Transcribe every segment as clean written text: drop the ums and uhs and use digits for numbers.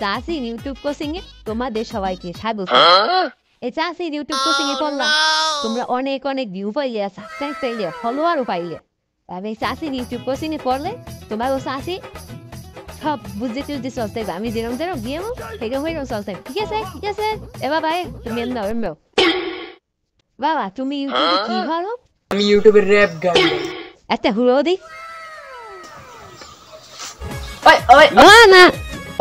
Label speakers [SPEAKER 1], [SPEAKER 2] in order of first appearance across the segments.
[SPEAKER 1] চাষির YouTube coaching এ তোমাদের সবাইকে স্বাগত। এই চাষির ইউটিউব কোচিং এ পড়লাম তোমরা অনেক অনেক ভিউ পাইলে, সাবস্ক্রাইব পাইলে, ফলোয়ারও পাইলে। তবে এই চাষির ইউটিউব কোচিং এ পড়লে তোমার ও চাষি সব বুঝতে টুঝতে চলতে হবে। আমি যেরকম যেরকম গিয়েও সেরকম চলতে হবে। ঠিক আছে ঠিক আছে। এবার ভাই তুমি এমন বাবা তুমি ইউটিউবে কি করো?
[SPEAKER 2] আমি ইউটিউবে র‍্যাপ গাই।
[SPEAKER 1] একটা হুড়ো দি।
[SPEAKER 2] ওই ওই
[SPEAKER 1] না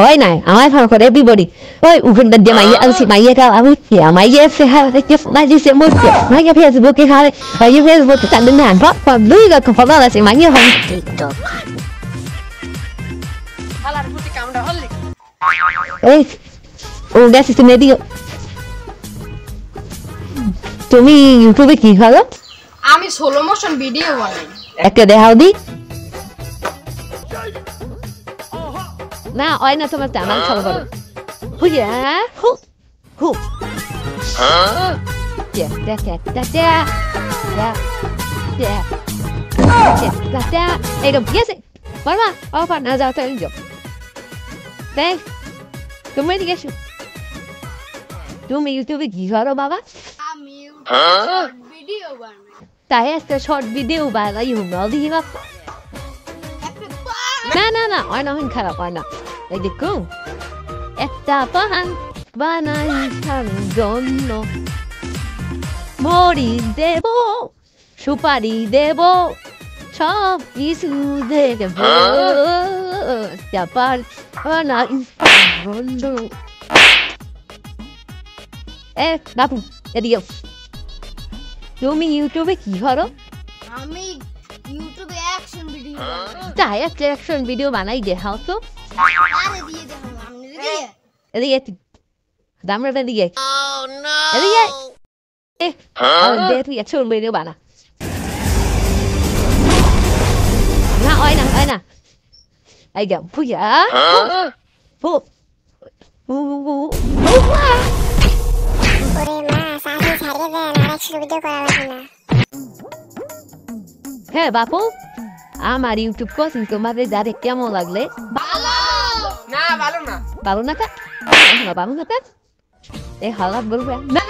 [SPEAKER 1] ওই নাই আমার ফোন করে এভরিবডি ওই উঠে দিয়ে মাইয়া আলছি মাইয়া কা আমি কি মাইয়া সে হা দেখে মাইয়া সে মুছে মাইয়া ফেসবুকে খালে মাইয়া ফেসবুকে চান না পর দুই গা ফলো আছে মাইয়া হন টিকটক
[SPEAKER 2] হালার পুতি কামড়া হলি
[SPEAKER 1] এই ও গেছে তুমি দিও তুমি ইউটিউবে কি করো?
[SPEAKER 3] আমি সোলো মোশন ভিডিও বানাই।
[SPEAKER 1] একটা দেখাও দি। না ওই না তোমার আমার ফলো করো। হুইয়া হু হু yeah da da da da yeah da da এই তো ঠিক আছে বাবা বাবা না যাও তাই যাও দেখ তুমি এদিকে এসো তুমি ইউটিউবে কি করো বাবা?
[SPEAKER 3] আমি ইউটিউবে ভিডিও বানাই।
[SPEAKER 1] তাই একটা শর্ট ভিডিও বানাই হুমল দিই না না ওই না হন খারাপ হয় না এই দেখো একটা পাহান বানাই খাওয়ার জন্য মরি দেব সুপারি দেব সব কিছু দেব ব্যাপার বানাই এ বাপু এদিকে তুমি ইউটিউবে কি করো?
[SPEAKER 3] আমি ইউটিউবে অ্যাকশন ভিডিও বানাই।
[SPEAKER 1] তাই একটা অ্যাকশন ভিডিও বানাই দেখাও তো।
[SPEAKER 3] আরে দিয়ে দেখো আপনি দিয়ে
[SPEAKER 1] এদিকে দামরা এদিকে এদিকে দে তুই অ্যাকশন ভিডিও বানা না ওই না এই যাও ফুয়া ফু ফু হ্যাঁ বাপু আমার ইউটিউব কোচিং তোমাদের যাদের কেমন লাগলে
[SPEAKER 2] না ভালো না
[SPEAKER 1] ভালো না কা ভালো না কা এ হালাত বলবে না